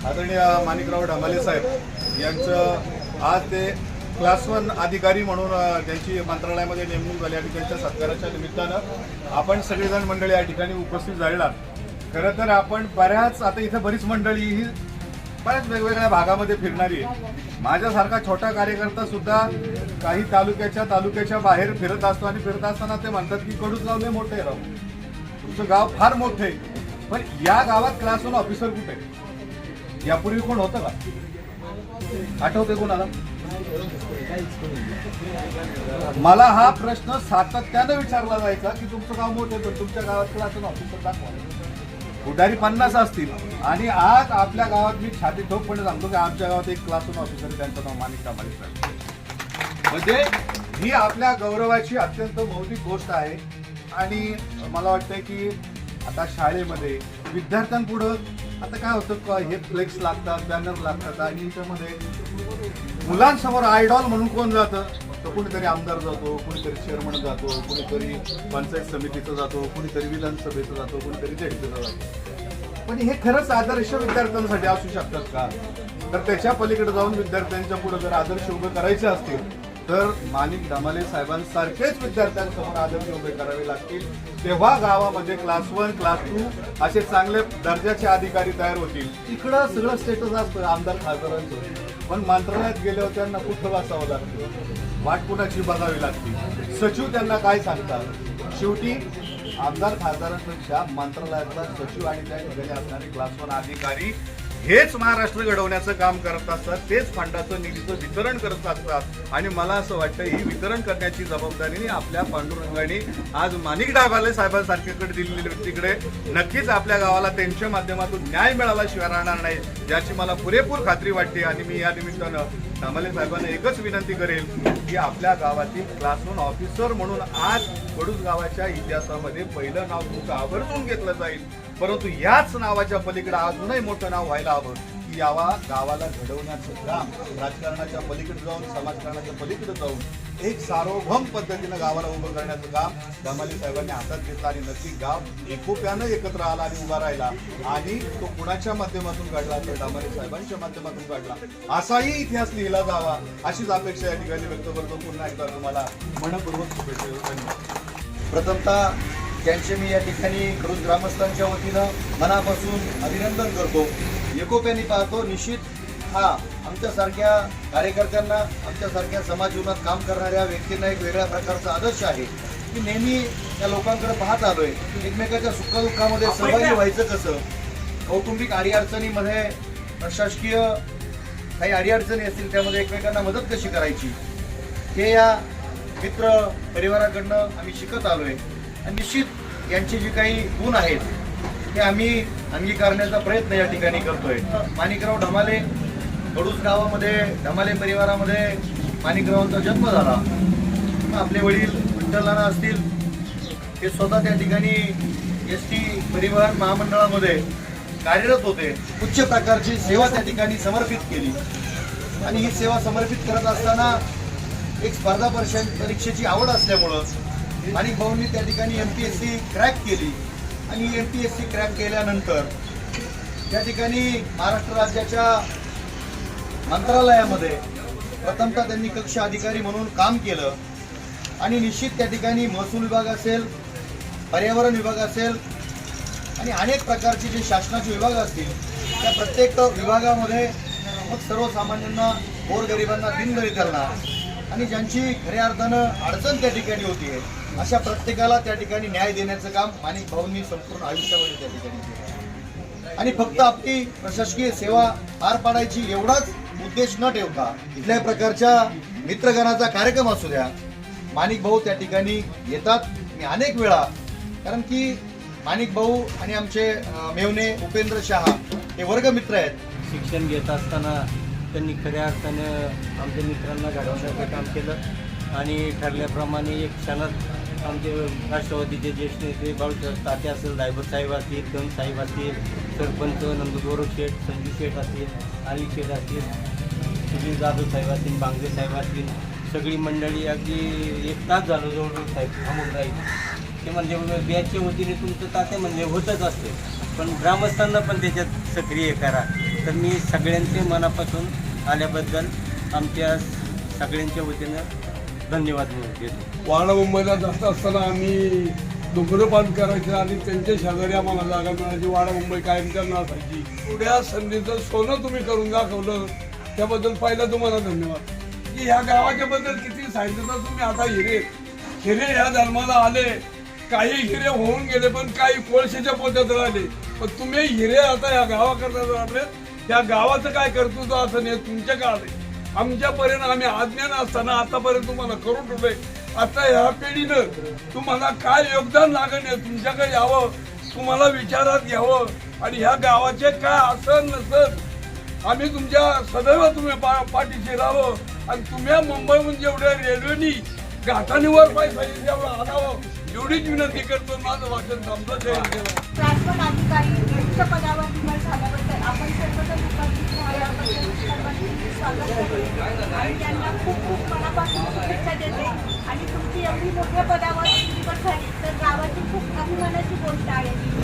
आदरणीय माणिकराव ढमाले साहेब यांचं आज ते क्लास 1 अधिकारी म्हणून त्यांची मंत्रालयामध्ये नेमणूक झाली आणि त्यांच्या सत्काराच्या निमित्तानं आपण सगळेजण मंडळी या ठिकाणी उपस्थित झालेला. खरं तर आपण बऱ्याच आता इथं बरीच मंडळी ही बऱ्याच वेगवेगळ्या भागामध्ये फिरणारी आहे. माझ्यासारखा छोटा कार्यकर्ता सुद्धा काही तालुक्याच्या बाहेर फिरत असतो आणि फिरत असताना ते म्हणतात की कडूसगाव लय मोठं आहे राव, तुमचं गाव फार मोठं आहे, पण या गावात क्लास 1 ऑफिसर कुठे आहे? यापूर्वी कोण होतं का? आठवते कोणाला? मला हा प्रश्न सातत्यानं विचारला जायचा की तुमचं गाव मोठं आहे, तुमच्या गावात क्लास 1 ऑफिसर दाखवा. पुढारी 50 असतील आणि आज आपल्या गावात मी छाती ठोकपणे सांगतो की आमच्या गावात एक क्लास 1 ऑफिसर आहे, त्यांचं नाव माणिक ढमाले साहेब. म्हणजे ही आपल्या गौरवाची अत्यंत मौलिक गोष्ट आहे. आणि मला वाटतंय की आता शाळेमध्ये विद्यार्थ्यांपुढं आता काय होतं, हे फ्लेक्स लागतात, बॅनर लागतात आणि याच्यामध्ये मुलांसमोर आयडॉल म्हणून कोण जातं, तर कुणीतरी आमदार जातो, कुणीतरी चेअरमन जातो, कुणीतरी पंचायत समितीचा जातो, कुणीतरी विधानसभेचा जातो, कुणीतरी झेडपीचा जातो. पण हे खरंच आदर्श विद्यार्थ्यांसाठी असू शकतात का? तर त्याच्या पलीकडे जाऊन विद्यार्थ्यांच्या पुढे जर आदर्श उभे करायचे असतील तर माणिक ढमाले साहेबांसारखेच विद्यार्थ्यांसमोर आदर्श उभे करावे लागतील. तेव्हा गावामध्ये क्लास 1, क्लास 2 असे चांगले दर्जाचे अधिकारी तयार होतील. इकडं सगळं स्टेटस असतं आमदार खासदारांचं, पण मंत्रालयात गेल्यावर त्यांना कुठं बसावं लागतं, वाट कुणाची बघावी लागते, सचिव त्यांना काय सांगतात. शेवटी आमदार खासदारांपेक्षा मंत्रालयातला सचिव आणि त्या ठिकाणी असणारे क्लास 1 अधिकारी हेच महाराष्ट्र घडवण्याचं काम करत असतात, तेच फंडाचं निधीचं वितरण करत असतात. आणि मला असं वाटतं ही वितरण करण्याची जबाबदारी आपल्या पांडुरंगाने आज माणिक ढमाले साहेबांसारख्याकडे दिलेल्या व्यक्तीकडे नक्कीच आपल्या गावाला त्यांच्या माध्यमातून न्याय मिळाल्याशिवाय राहणार नाही, ज्याची मला पुरेपूर खात्री वाटते. आणि मी या निमित्तानं ढमाले साहेबांना एकच विनंती करेल की आपल्या गावातील क्लास 1 ऑफिसर म्हणून आज कडूस गावाच्या इतिहासामध्ये पहिलं नाव तुमचं आवर्जून घेतलं जाईल. परंतु याच नावाच्या पलीकडे अजूनही मोठं नाव व्हायला हवं की यावा गावाला घडवण्याचं काम राजकारणाच्या पलीकडे जाऊन, समाजकारणाच्या पलीकडे जाऊन एक सार्वभौम पद्धतीनं गावाला उभं करण्याचं काम ढमाले साहेबांनी हातात घेतलं. आणि नक्की गाव एकोप्यानं एकत्र आला आणि उभा राहिला. आणि तो कुणाच्या माध्यमातून घडला तर ढमाले साहेबांच्या माध्यमातून घडला, असाही इतिहास लिहिला जावा अशीच अपेक्षा या ठिकाणी व्यक्त करतो. पुन्हा एकदा तुम्हाला मनपूर्वक शुभेच्छा देतो. प्रथमतः त्यांचे मी या ठिकाणी कडूस ग्रामस्थांच्या वतीनं मनापासून अभिनंदन करतो. एकोप्याने पाहतो. निश्चित हा आमच्यासारख्या कार्यकर्त्यांना, आमच्यासारख्या समाज जीवनात काम करणाऱ्या व्यक्तींना एक वेगळ्या प्रकारचा आदर्श आहे की नेहमी त्या लोकांकडे पाहत आलोय. एकमेकाच्या सुखदुःखामध्ये सहभागी व्हायचं कसं, कौटुंबिक अडीअडचणीमध्ये, प्रशासकीय काही अडीअडचणी असतील त्यामध्ये एकमेकांना मदत कशी करायची, हे या मित्र परिवाराकडनं आम्ही शिकत आलोय. आणि निश्चित यांचे जे काही गुण आहेत ते आम्ही अंगीकारण्याचा प्रयत्न या ठिकाणी करतोय. माणिकराव ढमाले कडूस गावामध्ये, ढमाले परिवारामध्ये माणिकरावांचा जन्म झाला. आपले वडील विठ्ठलनाना असतील, ते स्वतः त्या ठिकाणी ST परिवहन महामंडळामध्ये कार्यरत होते. उच्च प्रकारची सेवा त्या ठिकाणी समर्पित केली. आणि ही सेवा समर्पित करत असताना एक स्पर्धा परीक्षेची आवड असल्यामुळं माणिक भाऊंनी त्या ठिकाणी MPSC क्रॅक केली. आणि MPSC क्रॅक केल्यानंतर त्या ठिकाणी महाराष्ट्र राज्याच्या मंत्रालयामध्ये प्रथमतः त्यांनी कक्ष अधिकारी म्हणून काम केलं. आणि निश्चित त्या ठिकाणी महसूल विभाग असेल, पर्यावरण विभाग असेल आणि अनेक प्रकारचे जे शासनाचे विभाग असतील त्या प्रत्येक विभागामध्ये मग सर्वसामान्यांना, गोरगरिबांना, दीनदलितांना आणि ज्यांची खऱ्या अर्थानं अडचण त्या ठिकाणी होती अशा प्रत्येकाला त्या ठिकाणी न्याय देण्याचं काम माणिक भाऊंनी संपूर्ण आयुष्यामध्ये त्या ठिकाणी केलं. आणि फक्त आपली प्रशासकीय सेवा पार पाडायची एवढाच उद्देश न ठेवता कुठल्याही प्रकारच्या मित्रगणाचा कार्यक्रम असू द्या, माणिक भाऊ त्या ठिकाणी येतात. मी अनेक वेळा, कारण की माणिक भाऊ आणि आमचे मेवणे उपेंद्र शहा हे वर्गमित्र आहेत. शिक्षण घेत असताना त्यांनी खऱ्या अर्थानं आमच्या मित्रांना घडवण्याचं काम केलं. आणि ठरल्याप्रमाणे एक क्षणात आमचे राष्ट्रवादीचे ज्येष्ठ नेते बाळूसाहेब तात्या असेल, दायबर साहेब असतील, धन साहेब असतील, सरपंच नंदगौरव शेठ, संजू शेठ असतील, अली शेठ असतील, सुनील जाधव साहेब असतील, बांगरे साहेब असतील, सगळी मंडळी अगदी 1 तास झालं जवळजवळ साहेब थांबून राहील. ते म्हणजे बॅचच्या वतीने तुमचं तात्या म्हणजे होतच असतं, पण ग्रामस्थांना पण त्याच्यात सक्रिय करा. तर मी सगळ्यांचे मनापासून आल्याबद्दल आमच्या सगळ्यांच्या वतीनं धन्यवाद देतो. वाडा मुंबईला जात असताना आम्ही धुम्रपान करायचं आणि त्यांच्या शेजारी आम्हाला जागा मिळायची. वाडा मुंबई कायम त्यांना असायची. पुढ्या संधीचं सोनं तुम्ही करून दाखवलं त्याबद्दल पहिला तुम्हाला धन्यवाद. की ह्या गावाच्या बद्दल किती सांगितलं तर तुम्ही आता हिरे ह्या जन्माला आले, काही हिरे होऊन गेले पण काही कोळशेच्या पोत्यात राहिले, पण तुम्ही हिरे आता ह्या गावाकरता वाटले. त्या गावाचं काय कर्तृत्व असं नाही तुमच्या काळात आमच्यापर्यंत आम्ही अज्ञान असताना आतापर्यंत तुम्हाला करून ठेवलंय. आता ह्या पिढीनं तुम्हाला काय योगदान लागण आहे तुमच्याकडे यावं, तुम्हाला विचारात घ्यावं आणि ह्या गावाचे काय असं नसत आम्ही तुमच्या सदैव तुम्ही पाठीशी राहावं. आणि तुम्ही मुंबईहून जेवढ्या रेल्वेनी घाटानीवर पाहिजे तेवढं आणावं एवढीच विनंती करतो. माझं वाचन थांबलं. शासन अधिकारी उच्च पदावर निवड झाल्याबद्दल आपण सर्वजण उपस्थित राहिल्याबद्दल सर्वांचे स्वागत करते आणि त्यांना खूप खूप मनापासून शुभेच्छा देते. आणि तुमची एवढी मोठ्या पदावर निवड झाली तर गावाची खूप अभिमानाची गोष्ट आहे.